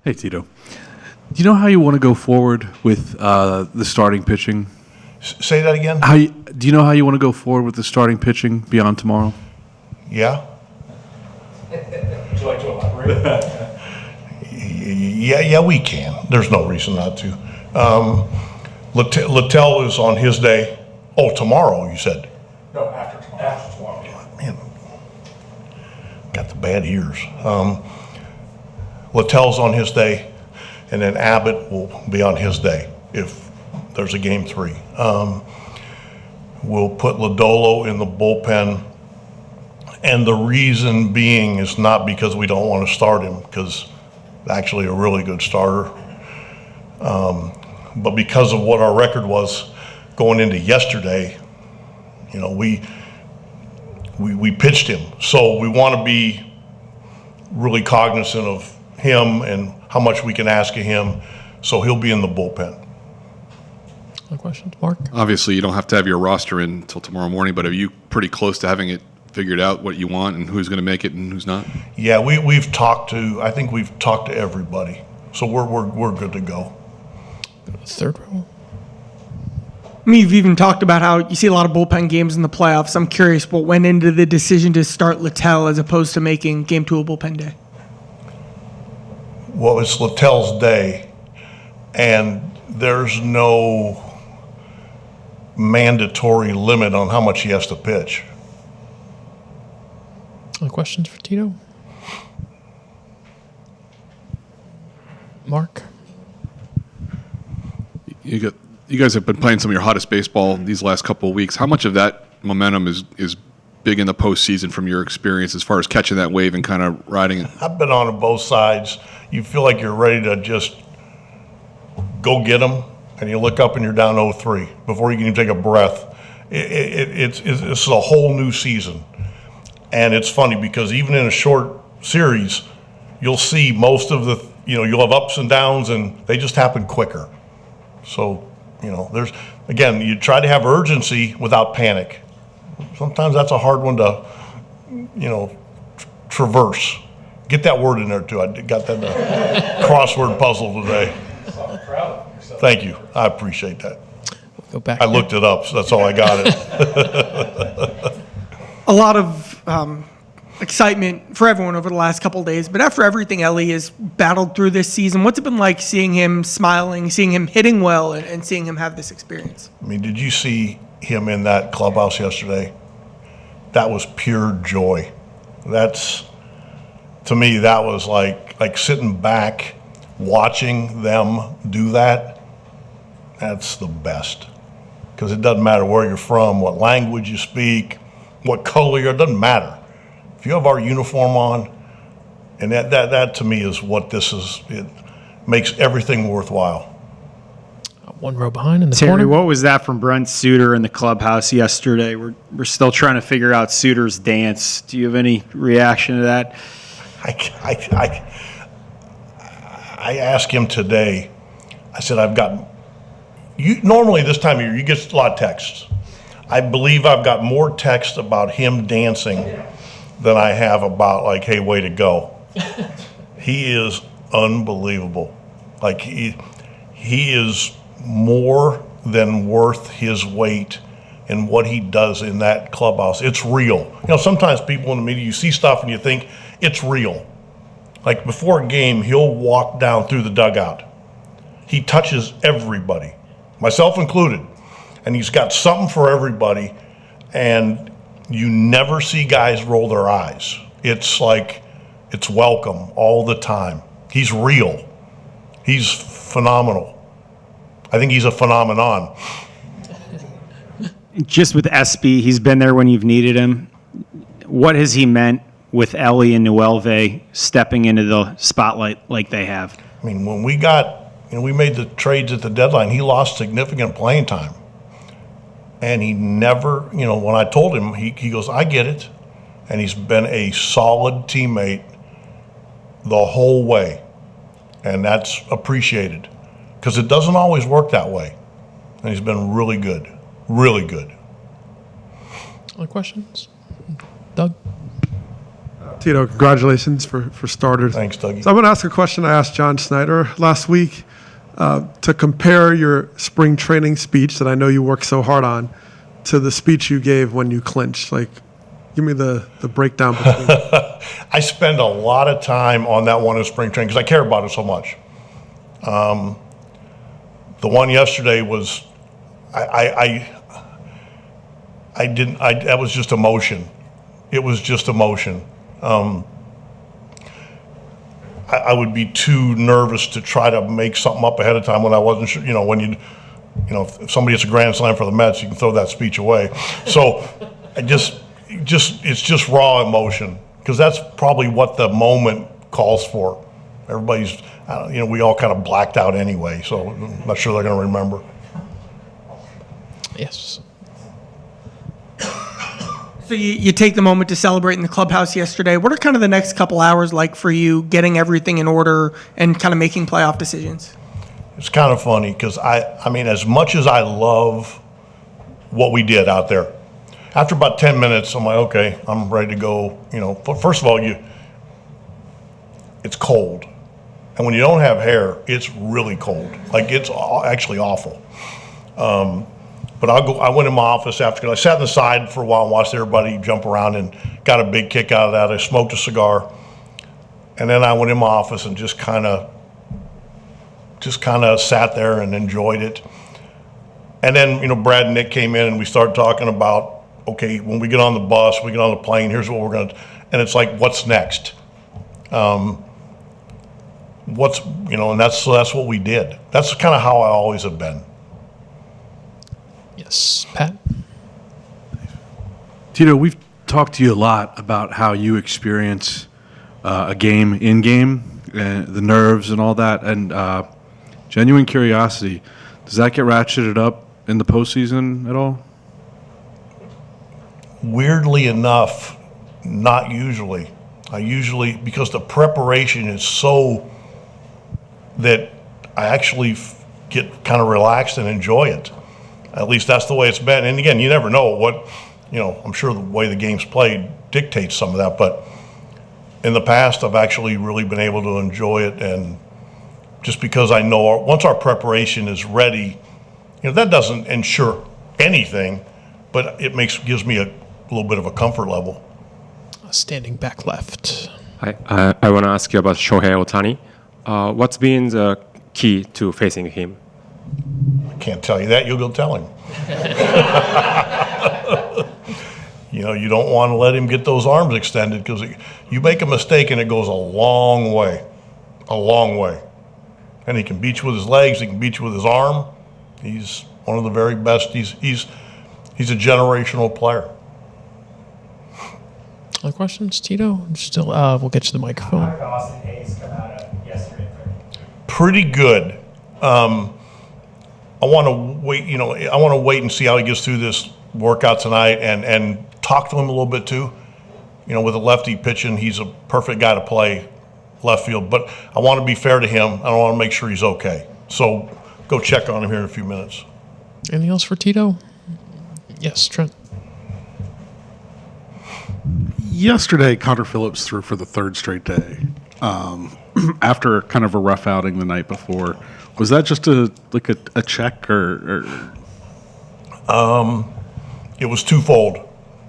Hey, Tito. Do you know how you want to go forward with the starting pitching? Say that again? Do you know how you want to go forward with the starting pitching beyond tomorrow? Yeah? Would you like to elaborate? Yeah, we can. There's no reason not to. Littell is on his day. Oh, tomorrow, you said? No, after tomorrow. After tomorrow. Man, got the bad ears. Littell's on his day, and then Abbott will be on his day if there's a game 3. We'll put Lodolo in the bullpen, and the reason being is not because we don't want to start him, because actually a really good starter, but because of what our record was going into yesterday. You know, we pitched him, so we want to be really cognizant of him and how much we can ask of him, so he'll be in the bullpen. Other questions, Mark? Obviously, you don't have to have your roster in until tomorrow morning, but are you pretty close to having it figured out what you want and who's going to make it and who's not? Yeah, we've talked to. I think we've talked to everybody, so we're good to go. Third row. I mean, you've even talked about how you see a lot of bullpen games in the playoffs. I'm curious what went into the decision to start Littell as opposed to making Game 2 a bullpen day. Well, it's Littell's day, and there's no mandatory limit on how much he has to pitch. Other questions for Tito? Mark? You guys have been playing some of your hottest baseball these last couple of weeks. How much of that momentum is big in the postseason from your experience as far as catching that wave and kind of riding it? I've been on both sides. You feel like you're ready to just go get them, and you look up and you're down 0-3 before you can even take a breath. It's a whole new season. And it's funny because even in a short series, you'll see most of the, you'll have ups and downs, and they just happen quicker. So, there's, again, you try to have urgency without panic. Sometimes that's a hard one to, traverse. Get that word in there, too. I got that in a crossword puzzle today. I'm proud of yourself. Thank you. I appreciate that. We'll go back. I looked it up, so that's all I got it. A lot of excitement for everyone over the last couple of days, but after everything Ellie has battled through this season, what's it been like seeing him smiling, seeing him hitting well, and seeing him have this experience? I mean, did you see him in that clubhouse yesterday? That was pure joy. To me, that was like sitting back, watching them do that. That's the best. Because it doesn't matter where you're from, what language you speak, what color you're, it doesn't matter. If you have our uniform on, and that to me is what this is, it makes everything worthwhile. One row behind in the Terry, corner. what was that from Brent Suter in the clubhouse yesterday? We're still trying to figure out Suter's dance. Do you have any reaction to that? I asked him today, I said, normally this time of year, you get a lot of texts. I believe I've got more text about him dancing than I have about hey, way to go. He is unbelievable. He is more than worth his weight in what he does in that clubhouse. It's real. Sometimes people in the media, you see stuff and you think it's real. Like before a game, he'll walk down through the dugout. He touches everybody, myself included. And he's got something for everybody, and you never see guys roll their eyes. It's like it's welcome all the time. He's real. He's phenomenal. I think he's a phenomenon. Just with SB, he's been there when you've needed him. What has he meant with Ellie and Nuelve stepping into the spotlight like they have? I mean, when we made the trades at the deadline, he lost significant playing time. And he never, when I told him, he goes, I get it. And he's been a solid teammate the whole way. And that's appreciated. Because it doesn't always work that way. And he's been really good. Really good. Other questions? Doug? Tito, congratulations for starters. Thanks, Dougie. So I'm going to ask a question I asked John Snyder last week to compare your spring training speech that I know you worked so hard on to the speech you gave when you clinched. Like, give me the breakdown between. I spend a lot of time on that one in spring training because I care about it so much. The one yesterday was, that was just emotion. It was just emotion. I would be too nervous to try to make something up ahead of time when I wasn't sure. If somebody hits a grand slam for the Mets, you can throw that speech away. So it's just raw emotion because that's probably what the moment calls for. Everybody's, we all kind of blacked out anyway, so I'm not sure they're going to remember. Yes. So you take the moment to celebrate in the clubhouse yesterday. What are kind of the next couple hours like for you, getting everything in order and kind of making playoff decisions? It's kind of funny because I mean, as much as I love what we did out there, after about 10 minutes, I'm like, okay, I'm ready to go. First of all, it's cold. And when you don't have hair, it's really cold. Like, it's actually awful. But I went in my office after, because I sat in the side for a while and watched everybody jump around and got a big kick out of that. I smoked a cigar. And then I went in my office and just kind of sat there and enjoyed it. And then, Brad and Nick came in and we started talking about, okay, when we get on the bus, we get on the plane, here's what we're going to, and it's like, what's next? And that's what we did. That's kind of how I always have been. Yes, Pat. Tito, we've talked to you a lot about how you experience a game in-game, and the nerves and all that, and genuine curiosity, does that get ratcheted up in the postseason at all? Weirdly enough, not usually. Because the preparation is so that I actually get kind of relaxed and enjoy it. At least that's the way it's been. And again, you never know what, I'm sure the way the game's played dictates some of that, but in the past, I've actually really been able to enjoy it. And just because I know once our preparation is ready, that doesn't ensure anything, but it gives me a little bit of a comfort level. Standing back left. I want to ask you about Shohei Ohtani. What's been the key to facing him? I can't tell you that. You'll go tell him. You don't want to let him get those arms extended because you make a mistake and it goes a long way. And he can beat you with his legs. He can beat you with his arm. He's one of the very best. He's a generational player. Other questions, Tito? Still, we'll get you the microphone. How did Austin Hayes come out of yesterday? Pretty good. I want to wait. I want to wait and see how he gets through this workout tonight, and talk to him a little bit too. With a lefty pitching, he's a perfect guy to play left field. But I want to be fair to him. I want to make sure he's okay. So go check on him here in a few minutes. Anything else for Tito? Yes, Trent. Yesterday, Connor Phillips threw for the third straight day. After kind of a rough outing the night before, was that just a check or? It was twofold.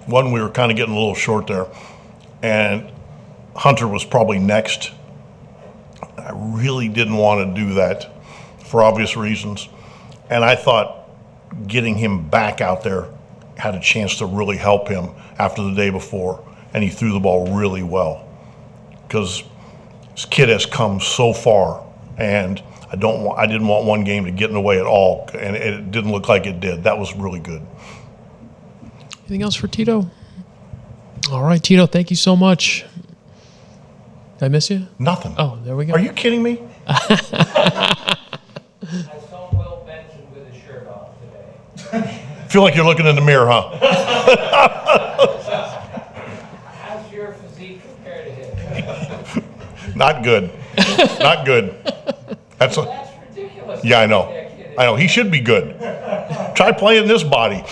One, we were kind of getting a little short there, and Hunter was probably next. I really didn't want to do that for obvious reasons, and I thought getting him back out there had a chance to really help him after the day before, and he threw the ball really well because this kid has come so far, and I didn't want one game to get in the way at all, and it didn't look like it did. That was really good. Anything else for Tito? All right, Tito, thank you so much. Did I miss you? Nothing. Oh, there we go. Are you kidding me? I saw Will Benson with his shirt off today. Feel like you're looking in the mirror, huh? How's your physique compared to his? Not good. Not good. That's ridiculous. Yeah, I know. He should be good. Try playing this body.